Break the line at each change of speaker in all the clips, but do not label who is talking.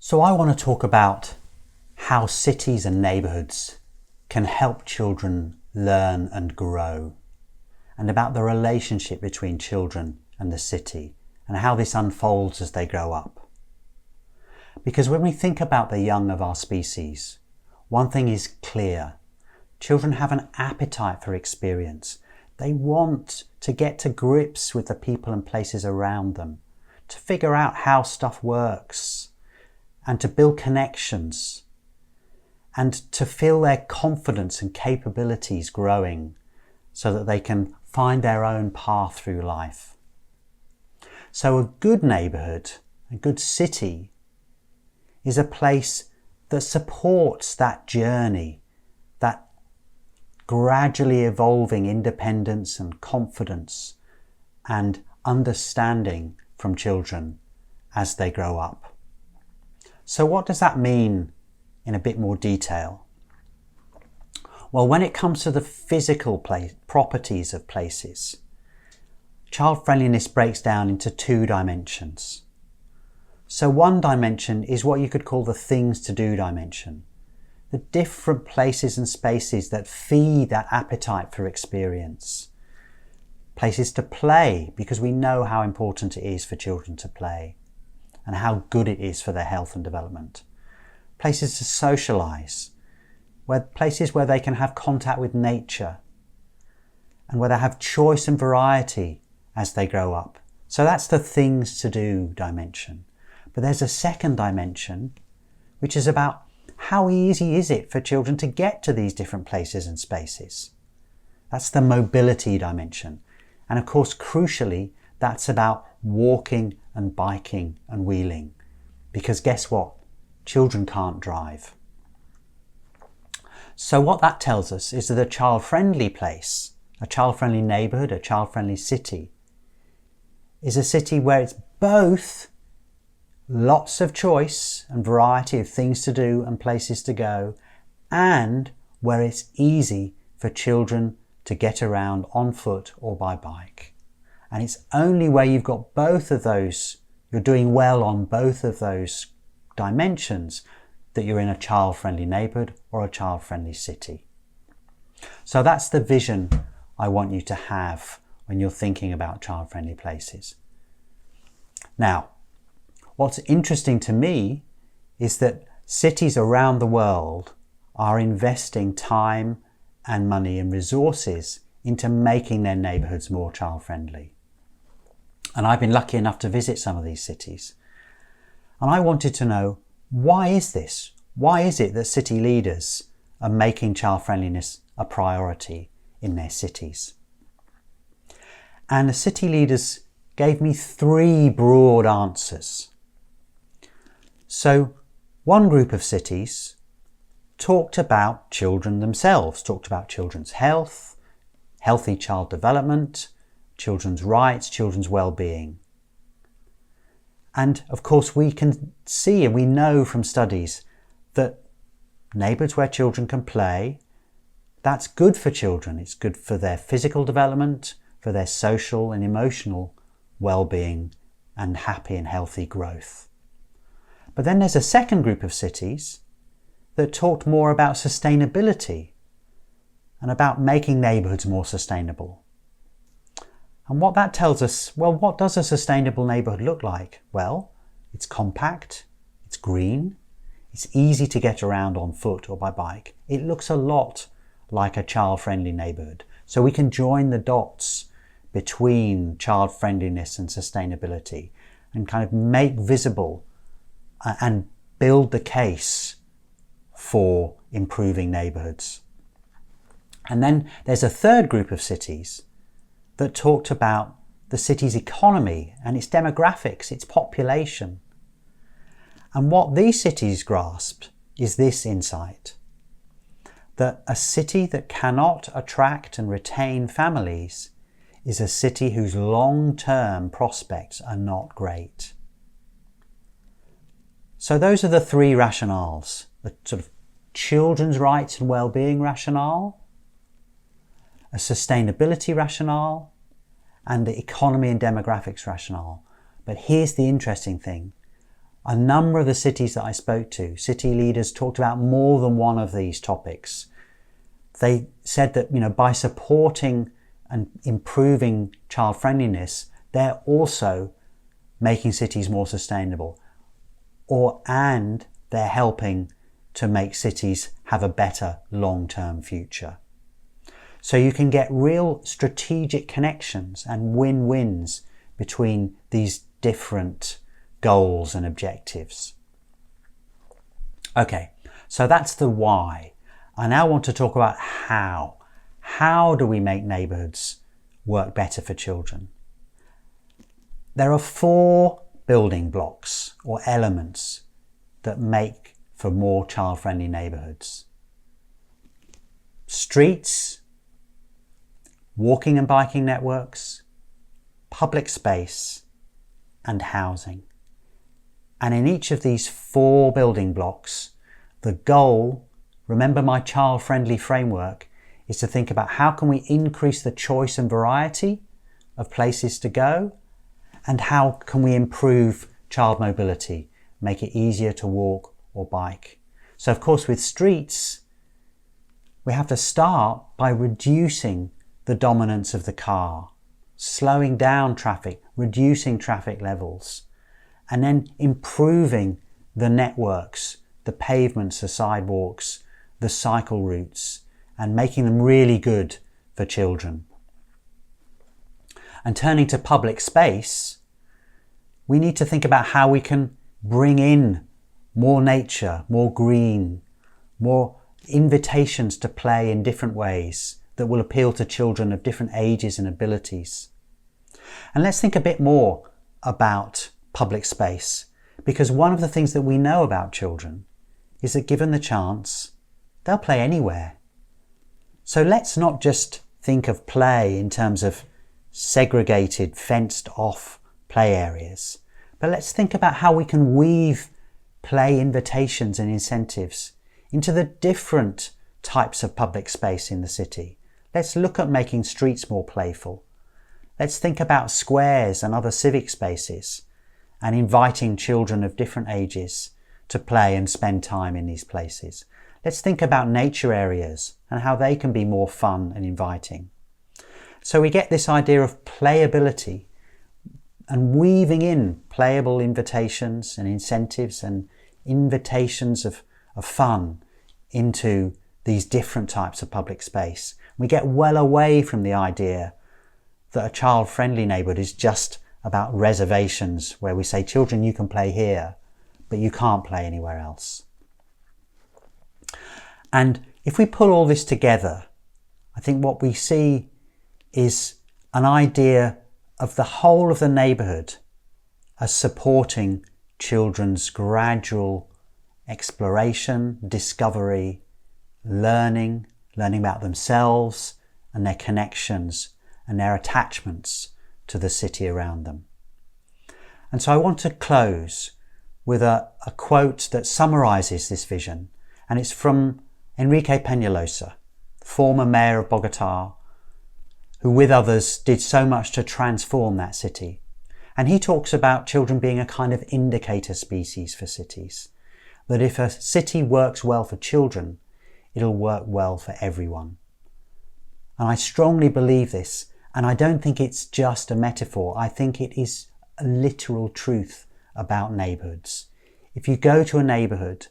So I want to talk about how cities and neighbourhoods can help children learn and grow, and about the relationship between children and the city and how this unfolds as they grow up. Because when we think about the young of our species, one thing is clear. Children have an appetite for experience. They want to get to grips with the people and places around them, to figure out how stuff works, and to build connections, and to feel their confidence and capabilities growing so that they can find their own path through life. So a good neighbourhood, a good city, is a place that supports that journey, that gradually evolving independence and confidence and understanding from children as they grow up. So what does that mean in a bit more detail? Well, when it comes to the physical properties of places, child friendliness breaks down into two dimensions. So one dimension is what you could call the things to do dimension. The different places and spaces that feed that appetite for experience. Places to play, because we know how important it is for children to play and how good it is for their health and development. Places to socialise, places where they can have contact with nature and where they have choice and variety as they grow up. So that's the things to do dimension. But there's a second dimension, which is about how easy is it for children to get to these different places and spaces. That's the mobility dimension. And of course, crucially, that's about walking and biking and wheeling. Because guess what? Children can't drive. So what that tells us is that a child-friendly place, a child-friendly neighbourhood, a child-friendly city, is a city where it's both lots of choice and variety of things to do and places to go, and where it's easy for children to get around on foot or by bike. And it's only where you've got both of those, you're doing well on both of those dimensions, that you're in a child-friendly neighbourhood or a child-friendly city. So that's the vision I want you to have when you're thinking about child-friendly places. Now, what's interesting to me is that cities around the world are investing time and money and resources into making their neighbourhoods more child-friendly. And I've been lucky enough to visit some of these cities. And I wanted to know, why is this? Why is it that city leaders are making child-friendliness a priority in their cities? And the city leaders gave me three broad answers. So one group of cities talked about children themselves, talked about children's health, healthy child development, children's rights, children's well-being. And of course we can see and we know from studies that neighbourhoods where children can play, that's good for children. It's good for their physical development, for their social and emotional well-being and happy and healthy growth. But then there's a second group of cities that talked more about sustainability and about making neighbourhoods more sustainable. And what that tells us, well, what does a sustainable neighbourhood look like? Well, it's compact, it's green, it's easy to get around on foot or by bike. It looks a lot like a child-friendly neighbourhood. So we can join the dots between child-friendliness and sustainability and kind of make visible and build the case for improving neighbourhoods. And then there's a third group of cities that talked about the city's economy and its demographics, its population. And what these cities grasped is this insight, that a city that cannot attract and retain families is a city whose long-term prospects are not great. So those are the three rationales, the sort of children's rights and well-being rationale, a sustainability rationale, and the economy and demographics rationale. But here's the interesting thing. A number of the cities that I spoke to, city leaders talked about more than one of these topics. They said that, by supporting and improving child friendliness, they're also making cities more sustainable, and they're helping to make cities have a better long-term future. So you can get real strategic connections and win-wins between these different goals and objectives. Okay, so that's the why. I now want to talk about how. How do we make neighbourhoods work better for children? There are 4 building blocks or elements that make for more child-friendly neighbourhoods. Streets, walking and biking networks, public space, and housing. And in each of these 4 building blocks, the goal, remember my child-friendly framework, is to think about how can we increase the choice and variety of places to go, and how can we improve child mobility, make it easier to walk or bike. So of course with streets, we have to start by reducing the dominance of the car, slowing down traffic, reducing traffic levels, and then improving the networks, the pavements, the sidewalks, the cycle routes, and making them really good for children. And turning to public space, we need to think about how we can bring in more nature, more green, more invitations to play in different ways that will appeal to children of different ages and abilities. And let's think a bit more about public space, because one of the things that we know about children is that given the chance, they'll play anywhere. So let's not just think of play in terms of segregated, fenced off play areas, but let's think about how we can weave play invitations and incentives into the different types of public space in the city. Let's look at making streets more playful. Let's think about squares and other civic spaces and inviting children of different ages to play and spend time in these places. Let's think about nature areas and how they can be more fun and inviting. So we get this idea of playability and weaving in playable invitations and incentives and invitations of fun into these different types of public space. We get well away from the idea that a child-friendly neighbourhood is just about reservations where we say, children, you can play here, but you can't play anywhere else. And if we pull all this together, I think what we see is an idea of the whole of the neighbourhood as supporting children's gradual exploration, discovery, learning about themselves and their connections and their attachments to the city around them. And so I want to close with a quote that summarises this vision, and it's from Enrique Peñalosa, former mayor of Bogotá, who with others did so much to transform that city. And he talks about children being a kind of indicator species for cities, that if a city works well for children, it'll work well for everyone. And I strongly believe this, and I don't think it's just a metaphor. I think it is a literal truth about neighbourhoods. If you go to a neighbourhood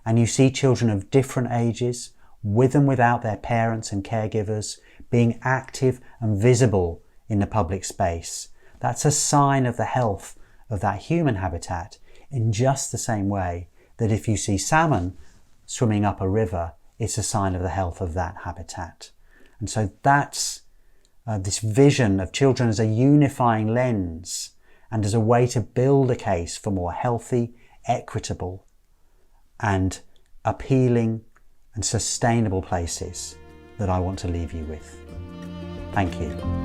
and you see children of different ages, with and without their parents and caregivers, being active and visible in the public space, that's a sign of the health of that human habitat, in just the same way that if you see salmon swimming up a river, it's a sign of the health of that habitat. And so that's this vision of children as a unifying lens and as a way to build a case for more healthy, equitable and appealing and sustainable places that I want to leave you with. Thank you.